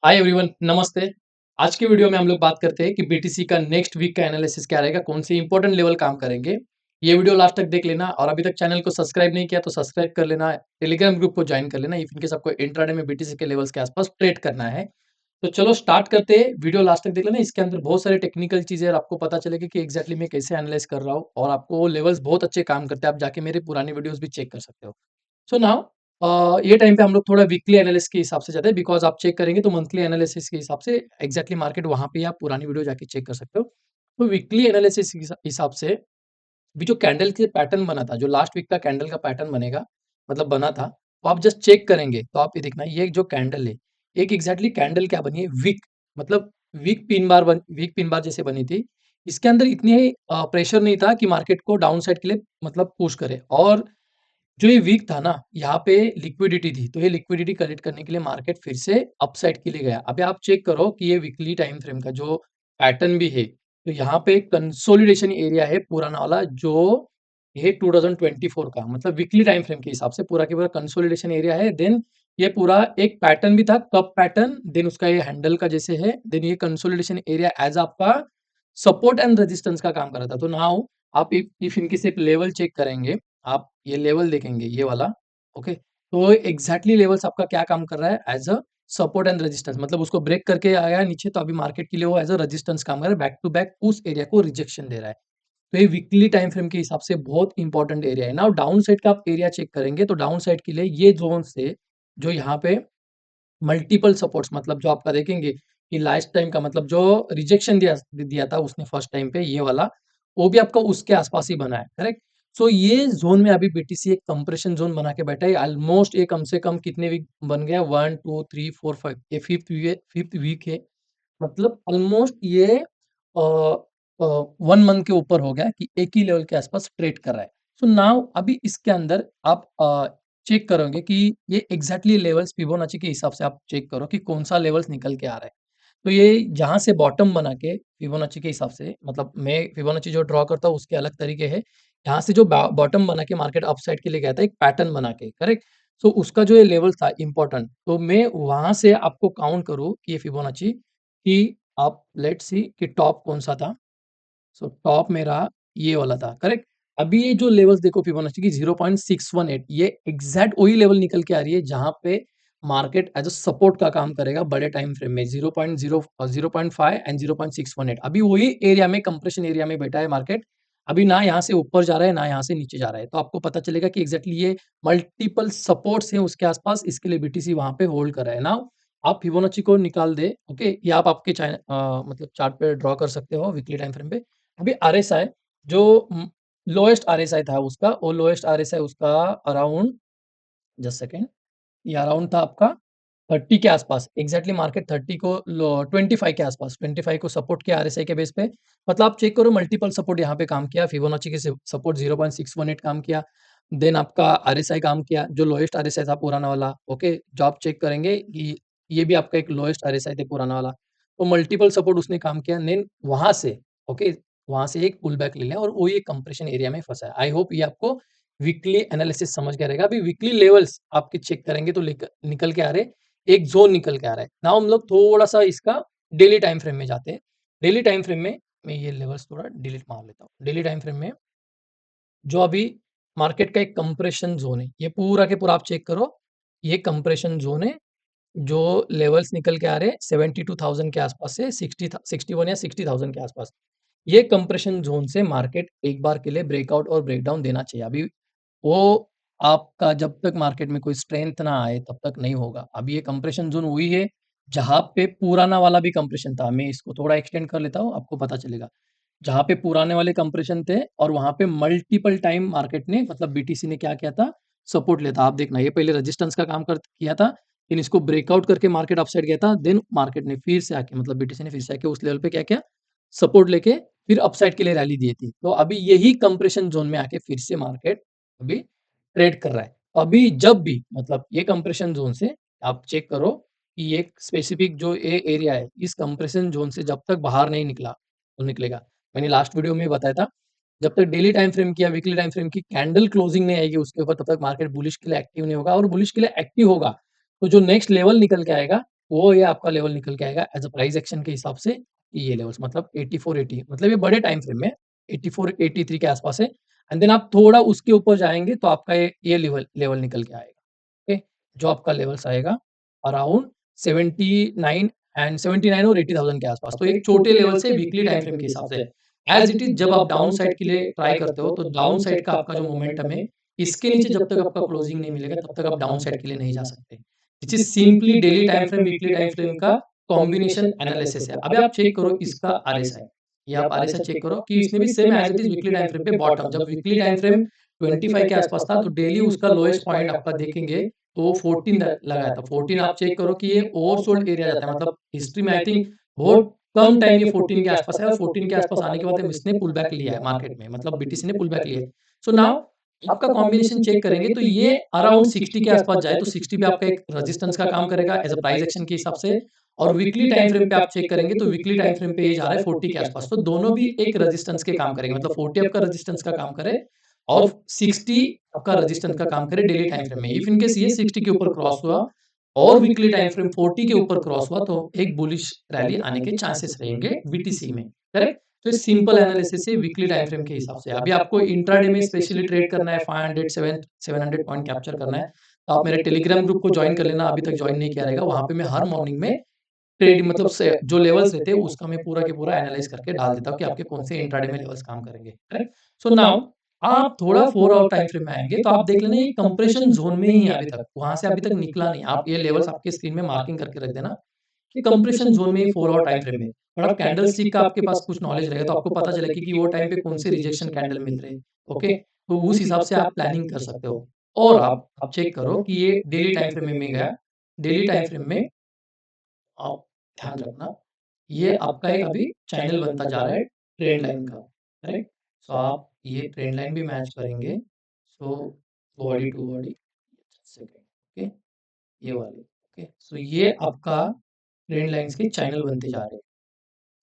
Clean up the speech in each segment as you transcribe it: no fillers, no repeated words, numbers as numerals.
Hi everyone, नमस्ते। आज की वीडियो में हम लोग बात करते हैं कि बीटीसी का नेक्स्ट वीक का एनालिसिस क्या रहेगा, कौन सी इंपॉर्टेंट लेवल काम करेंगे। ये वीडियो लास्ट तक देख लेना और अभी तक चैनल को सब्सक्राइब नहीं किया तो सब्सक्राइब कर लेना, टेलीग्राम ग्रुप को ज्वाइन कर लेना इफ इनकेस आपको इंट्राडे में बीटीसी के लेवल्स के आसपास ट्रेड करना है। तो चलो स्टार्ट करते हैं, वीडियो लास्ट तक देख लेना। इसके अंदर बहुत सारे टेक्निकल चीजें और आपको पता चलेगा कि एग्जैक्टली मैं कैसे एनालाइज कर रहा हूँ और आपको लेवल्स बहुत अच्छे काम करते हैं। आप जाके मेरे पुरानी वीडियोस भी चेक कर सकते हो। सो नाउ ये टाइम पे हम लोग थोड़ा वीकली एनालिसिस के हिसाब से जाते हैं बिकॉज़ आप चेक करेंगे तो मंथली एनालिसिस के हिसाब से एग्ज़ैक्टली मार्केट वहाँ पे आप पुरानी वीडियो जाके चेक कर सकते हो। तो वीकली एनालिसिस के हिसाब से अभी जो कैंडल के पैटर्न बना था, जो लास्ट वीक का कैंडल का पैटर्न बनेगा मतलब बना था, तो आप जस्ट चेक करेंगे तो आप ये देखना ये जो कैंडल है, एक एग्ज़ैक्टली कैंडल क्या बनी है विक मतलब विक पिन बार जैसे बनी थी। इसके अंदर इतनी प्रेशर नहीं था कि मार्केट को डाउन साइड के लिए मतलब पुश करे और जो ये वीक था ना, यहाँ पे लिक्विडिटी थी, तो ये लिक्विडिटी कलेक्ट करने के लिए मार्केट फिर से अपसाइड के लिए गया। अभी आप चेक करो कि ये वीकली टाइम फ्रेम का जो पैटर्न भी है, तो यहाँ पे कंसोलिडेशन एरिया है पुराना वाला जो ये 2024 का मतलब वीकली टाइम फ्रेम के हिसाब से पूरा के पूरा कंसोलिडेशन एरिया है। देन ये पूरा एक पैटर्न भी था कप पैटर्न, देन उसका ये हैंडल का जैसे है, देन ये कंसोलिडेशन एरिया एज आपका सपोर्ट एंड रेजिस्टेंस का काम कर रहा था। तो नाउ आप इफ इनकी सिर्फ लेवल चेक करेंगे, आप ये लेवल देखेंगे ये वाला, ओके, तो एग्जैक्टली लेवल्स आपका क्या काम कर रहा है as a support and resistance, मतलब उसको ब्रेक करके आया है नीचे तो अभी मार्केट के लिए वो एज अ रेजिस्टेंस काम कर रहा है, बैक टू बैक उस एरिया को रिजेक्शन दे रहा है। तो ये वीकली टाइम फ्रेम के हिसाब से बहुत इंपॉर्टेंट एरिया है। नाउ डाउन साइड का आप एरिया चेक करेंगे तो डाउन साइड के लिए ये जोन से जो यहाँ पे मल्टीपल सपोर्ट्स मतलब जो आपका देखेंगे कि लास्ट टाइम का मतलब जो रिजेक्शन दिया दिया था उसने फर्स्ट टाइम पे ये वाला, वो भी आपका उसके आसपास ही बना है, करेक्ट। सो ये जोन में अभी बीटीसी एक कंप्रेशन जोन बना के बैठा है ऑलमोस्ट। ये कम से कम कितने वीक बन गया, 1 2 3 4 5, ये फिफ्थ वीक है। मतलब ऑलमोस्ट ये 1 मंथ के ऊपर हो गया कि एक ही लेवल के आसपास ट्रेड कर रहा है। सो नाउ अभी इसके अंदर आप चेक करोगे कि ये एग्जैक्टली लेवल्स फिबोनाची के हिसाब से आप चेक करो कि कौन सा लेवल्स निकल के आ रहा है। तो ये जहाँ से बॉटम बना के फिबोनाची के हिसाब से मतलब मैं फिबोनाची जो ड्रॉ करता हूँ उसके अलग तरीके है। यहाँ से जो बॉटम बना के मार्केट अपसाइड के लिए गया था एक पैटर्न बना के, करेक्ट। सो उसका जो ये लेवल था इंपॉर्टेंट, तो मैं वहां से आपको काउंट करूँ कि ये फिबोनाची कि आप लेट्स सी कि टॉप कौन-सा था? सो टॉप मेरा ये वाला था, करेक्ट? अभी ये जो लेवल्स देखो फिबोनाची की 0.618, ये एग्ज़ैक्ट वही लेवल निकल के आ रही है जहाँ पे मार्केट एज़ अ सपोर्ट का काम करेगा बड़े टाइम फ्रेम में 0.5 एंड 0.618। अभी वही एरिया में कंप्रेशन एरिया में बैठा है मार्केट। अभी ना यहाँ से ऊपर जा रहा है, ना यहाँ से नीचे जा रहा है। तो आपको पता चलेगा कि एग्ज़ैक्टली ये मल्टीपल सपोर्ट्स हैं उसके आस-पास, इसके लिए बीटीसी वहाँ पे होल्ड कर रहा है। नाउ आप फिबोनाची को निकाल दें, ओके? ये आप आपके मतलब चार्ट पे ड्रॉ कर सकते हो वीकली टाइम फ्रेम पे। अभी आरएसआई जो लोएस्ट आरएसआई था उसका, वो लोएस्ट आरएसआई उसका अराउंड, जस्ट सेकंड, ये अराउंड था आपका 30 के आसपास। एग्जैक्टली मार्केट 30 को 25 के आसपास, 25 को सपोर्ट किया आरएसआई के बेस पे। मतलब आप चेक करो मल्टीपल सपोर्ट यहाँ पे काम किया, फिबोनाची के सपोर्ट 0.618 काम किया, देन आपका आरएसआई काम किया जो लोएस्ट आरएसआई था पुराना वाला, ओके। जो आप चेक करेंगे कि ये भी आपका एक लोएस्ट आरएसआई थे पुराना वाला, तो मल्टीपल सपोर्ट उसने काम किया, देन वहां से, ओके, वहां से एक पुल बैक ले लिया और वो ये कंप्रेशन एरिया में फंसा है। आई होप ये आपको वीकली एनालिसिस समझ गया रहेगा। अभी वीकली लेवल्स आपके चेक करेंगे तो निकल के आ रहे, एक ज़ोन निकल के आ रहा है। नाउ हम लोग थोड़ा-सा इसका डेली टाइम फ्रेम में जाते हैं। डेली टाइम फ्रेम में मैं ये लेवल्स थोड़ा डिलीट मार लेता हूँ। डेली टाइम फ्रेम में जो अभी मार्केट का एक कंप्रेशन ज़ोन है, ये पूरा के पूरा आप चेक करो, ये कंप्रेशन ज़ोन है। जो लेवल्स निकल के आ रहे हैं 72,000 के आसपास से 61 या 60,000 के आसपास। ये कंप्रेशन ज़ोन से मार्केट एक बार के लिए ब्रेकआउट और ब्रेकडाउन देना चाहिए। अभी वो आपका जब तक मार्केट में कोई स्ट्रेंथ ना आए तब तक नहीं होगा। अभी ये कंप्रेशन ज़ोन वही है जहाँ पे पुराना वाला भी कंप्रेशन था। मैं इसको थोड़ा एक्सटेंड कर लेता हूँ, आपको पता चलेगा। जहाँ पे पुराने वाले कंप्रेशन थे और वहाँ पे मल्टीपल टाइम मार्केट ने मतलब बीटीसी ने क्या किया था, सपोर्ट लिया था। आप देखना ये पहले रेजिस्टेंस का काम कर किया था, फिर इसको ब्रेकआउट करके मार्केट अपसाइड गया था, देन मार्केट ने फिर से आके मतलब बीटीसी ने फिर से आके उस लेवल पे क्या किया, सपोर्ट लेके फिर अपसाइड के लिए रैली दी थी। तो अभी यही कंप्रेशन ज़ोन में आके फिर से मार्केट अभी ट्रेड कर रहा है। अभी जब भी मतलब ये कंप्रेशन ज़ोन से आप चेक करो कि ये स्पेसिफिक जो ए एरिया है, इस कंप्रेशन ज़ोन से जब तक बाहर नहीं निकला, तो निकलेगा। मैंने लास्ट वीडियो में बताया था, जब तक डेली टाइम फ्रेम की या वीकली टाइम फ्रेम की कैंडल क्लोजिंग नहीं आएगी उसके ऊपर, तब तक मार्केट बुलिश के लिए एक्टिव नहीं होगा और बुलिश के लिए एक्टिव होगा, तो जो नेक्स्ट लेवल निकल के आएगा, वो ये आपका लेवल निकल के आएगा एज़ अ प्राइस एक्शन के हिसाब से, ये लेवल्स मतलब 84-80 मतलब ये बड़े टाइम फ्रेम में 84-83 के आसपास है एंड देन आप थोड़ा उसके ऊपर जाएँगे तो आपका ये लेवल लेवल निकल के आएगा, ओके? जो आपका लेवल्स आएगा अराउंड 79 एंड 79 और 80,000 के आसपास। तो एक छोटे लेवल से वीकली टाइम फ्रेम के हिसाब से। एज़ इट इज़ जब आप डाउन साइड के लिए ट्राई करते हो, तो डाउन साइड का आपका जो मोमेंटम है, इसके नीचे जब तक आपका क्लोजिंग नहीं मिलेगा, तब तक आप डाउन साइड के लिए नहीं जा सकते। Which is simply daily time frame, weekly time frame का कॉम्बिनेशन एनालिसिस है। अभी आप चेक करो इसका आरएसआई, ये आप आरएसआई चेक करो कि इसने भी same as it is weekly time frame पे बॉटम जब वीकली टाइम फ्रेम 25 के आसपास था, तो डेली उसका लोएस्ट पॉइंट आपका देखेंगे, तो वो 14 लगाया था। 14 आप चेक करो कि ये ओवरसोल्ड एरिया जाता है, मतलब हिस्ट्री में आई थिंक बहुत कम टाइम ये 14 के आसपास है और 14 के आसपास आने के बाद इसने पुल बैक लिया है मार्केट में, मतलब बीटीसी ने पुल बैक लिया है। सो नाउ आपका कॉम्बिनेशन चेक करेंगे तो ये अराउंड 60 के आसपास जाए तो 60 पे आपका एक रेजिस्टेंस का काम करेगा एज अ प्राइस एक्शन के हिसाब से, और वीकली टाइम फ्रेम पे आप चेक करेंगे तो वीकली टाइम फ्रेम पे ये जा रहा है 40 के आसपास, तो दोनों भी एक रेजिस्टेंस के काम करेंगे, मतलब 40 आपका रेजिस्टेंस का काम करे और 60 आपका रेजिस्टेंस का काम करे डेली टाइम फ्रेम में। इफ इन केस ये 60 के ऊपर क्रॉस हुआ और वीकली टाइम फ्रेम 40 के ऊपर क्रॉस हुआ तो एक बुलिश रैली आने के चांसेस रहेंगे बीटीसी में, करेक्ट? तो ये सिंपल एनालिसिस है वीकली टाइम फ्रेम के हिसाब से। अभी आपको इंट्राडे में स्पेशली ट्रेड करना है, 500 700 पॉइंट कैप्चर करना है, तो आप मेरे टेलीग्राम ग्रुप को ज्वाइन कर लेना, अभी तक ज्वाइन नहीं किया रहेगा। वहाँ पे मैं हर मॉर्निंग में ट्रेड मतलब से जो लेवल्स रहते हैं उसका मैं पूरा के पूरा एनालाइज़ करके डाल देता हूँ कि आपके कौन से इंट्राडे में लेवल्स काम करेंगे, करेक्ट? सो नाउ आप थोड़ा 4 आवर टाइम फ्रेम में आएँगे तो आप देख लेना ये कंप्रेशन ज़ोन में ही है अभी तक, वहाँ से अभी तक निकला नहीं। आप ये लेवल्स आपके स्क्रीन में मार्किंग करके रख देना कि कंप्रेशन ज़ोन में ही 4 आवर टाइम फ्रेम में। और आप कैंडलस्टिक का आपके पास कुछ नॉलेज रहेगा तो आपको पता चलेगा कि वो टाइम पे कौन से रिजेक्शन कैंडल मिल रहे हैं, ओके? तो उस हिसाब से आप प्लानिंग कर सकते हो। और आप चेक करो कि ये डेली टाइम फ्रेम में गया, डेली टाइम फ्रेम में आप ध्यान रखना, ये आपका एक अभी चैनल बनता जा रहा है ट्रेंड लाइन का, करेक्ट? सो आप ये ट्रेंड लाइन भी मैच करेंगे। So body to body second, okay? ये वाली, ओके? सो ये आपका ट्रेंड लाइन्स के चैनल बनते जा रहे हैं।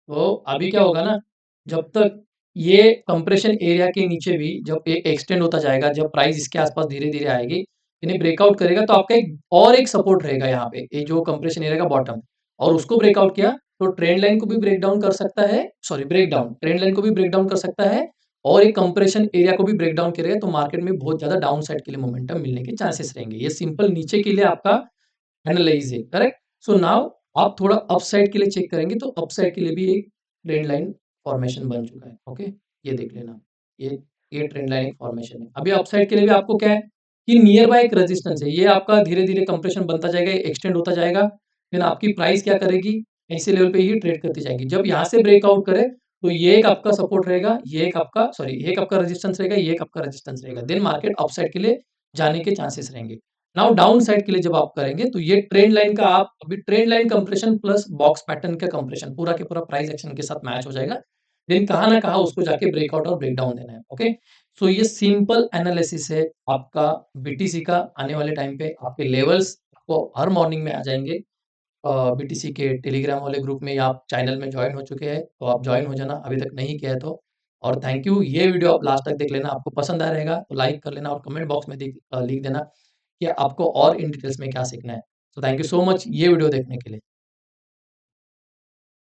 तो अभी क्या होगा ना, जब तक ये कंप्रेशन एरिया के नीचे भी जब ये एक्सटेंड होता जाएगा, जब प्राइस इसके आसपास धीरे-धीरे आएगी, इन्हें ब्रेकआउट करेगा तो आपका एक और एक सपोर्ट रहेगा यहाँ पे, ये जो कंप्रेशन एरिया का बॉटम, और उसको ब्रेकआउट किया तो ट्रेंड लाइन को भी ब्रेक डाउन कर सकता है, sorry break down, trend line को भी ब्रेक डाउन कर सकता है और एक कंप्रेशन एरिया को भी ब्रेक डाउन करेगा तो मार्केट में बहुत ज़्यादा डाउन साइड के लिए मोमेंटम मिलने के चांसेस रहेंगे। ये सिंपल नीचे के लिए आपका एनालाइज़ है, करेक्ट? सो नाउ आप थोड़ा अपसाइड के लिए चेक करेंगे तो अपसाइड के लिए भी एक ट्रेंड लाइन फॉर्मेशन बन चुका है, ओके? ये देख लेना, ये ये ट्रेंड लाइन एक फॉर्मेशन है। अभी अपसाइड के लिए भी आपको क्या है कि नियर बाय एक रेजिस्टेंस है, ये आपका धीरे-धीरे कंप्रेशन बनता जाएगा, एक्सटेंड होता जाएगा, देन आपकी प्राइस क्या करेगी, ऐसे लेवल पे ही ट्रेड करती जाएगी। जब यहाँ से ब्रेकआउट करे, तो ये एक आपका सपोर्ट रहेगा, ये एक आपका सॉरी ये एक आपका रेजिस्टेंस रहेगा, ये एक आपका रेजिस्टेंस रहेगा, देन मार्केट अपसाइड के लिए जाने के चांसेस रहेंगे। नाउ डाउन साइड के लिए जब आप करेंगे तो ये ट्रेंड लाइन का आप अभी trend line compression plus box pattern का कंप्रेशन पूरा के पूरा प्राइस एक्शन के साथ मैच हो जाएगा। देन कहाँ ना कहाँ उसको जाके ब्रेकआउट और ब्रेकडाउन देना है, ओके? सो ये सिंपल एनालिसिस है आपका बीटीसी का। आने वाले टाइम पे आपके लेवल्स आपको हर मॉर्निंग में आ जाएँगे। बीटीसी के टेलीग्राम वाले ग्रुप में या आप चैनल में जॉइन हो चुके हैं, तो आप जॉइन हो जाना, अभी तक नहीं किया है तो। और थैंक यू, ये वीडियो आप लास्ट तक देख लेना, आपको पसंद आया रहेगा तो लाइक कर लेना और कमेंट बॉक्स में लिख देना कि आपको और इन डिटेल्स में क्या सीखना है। So thank you so much ये वीडियो देखने के लिए।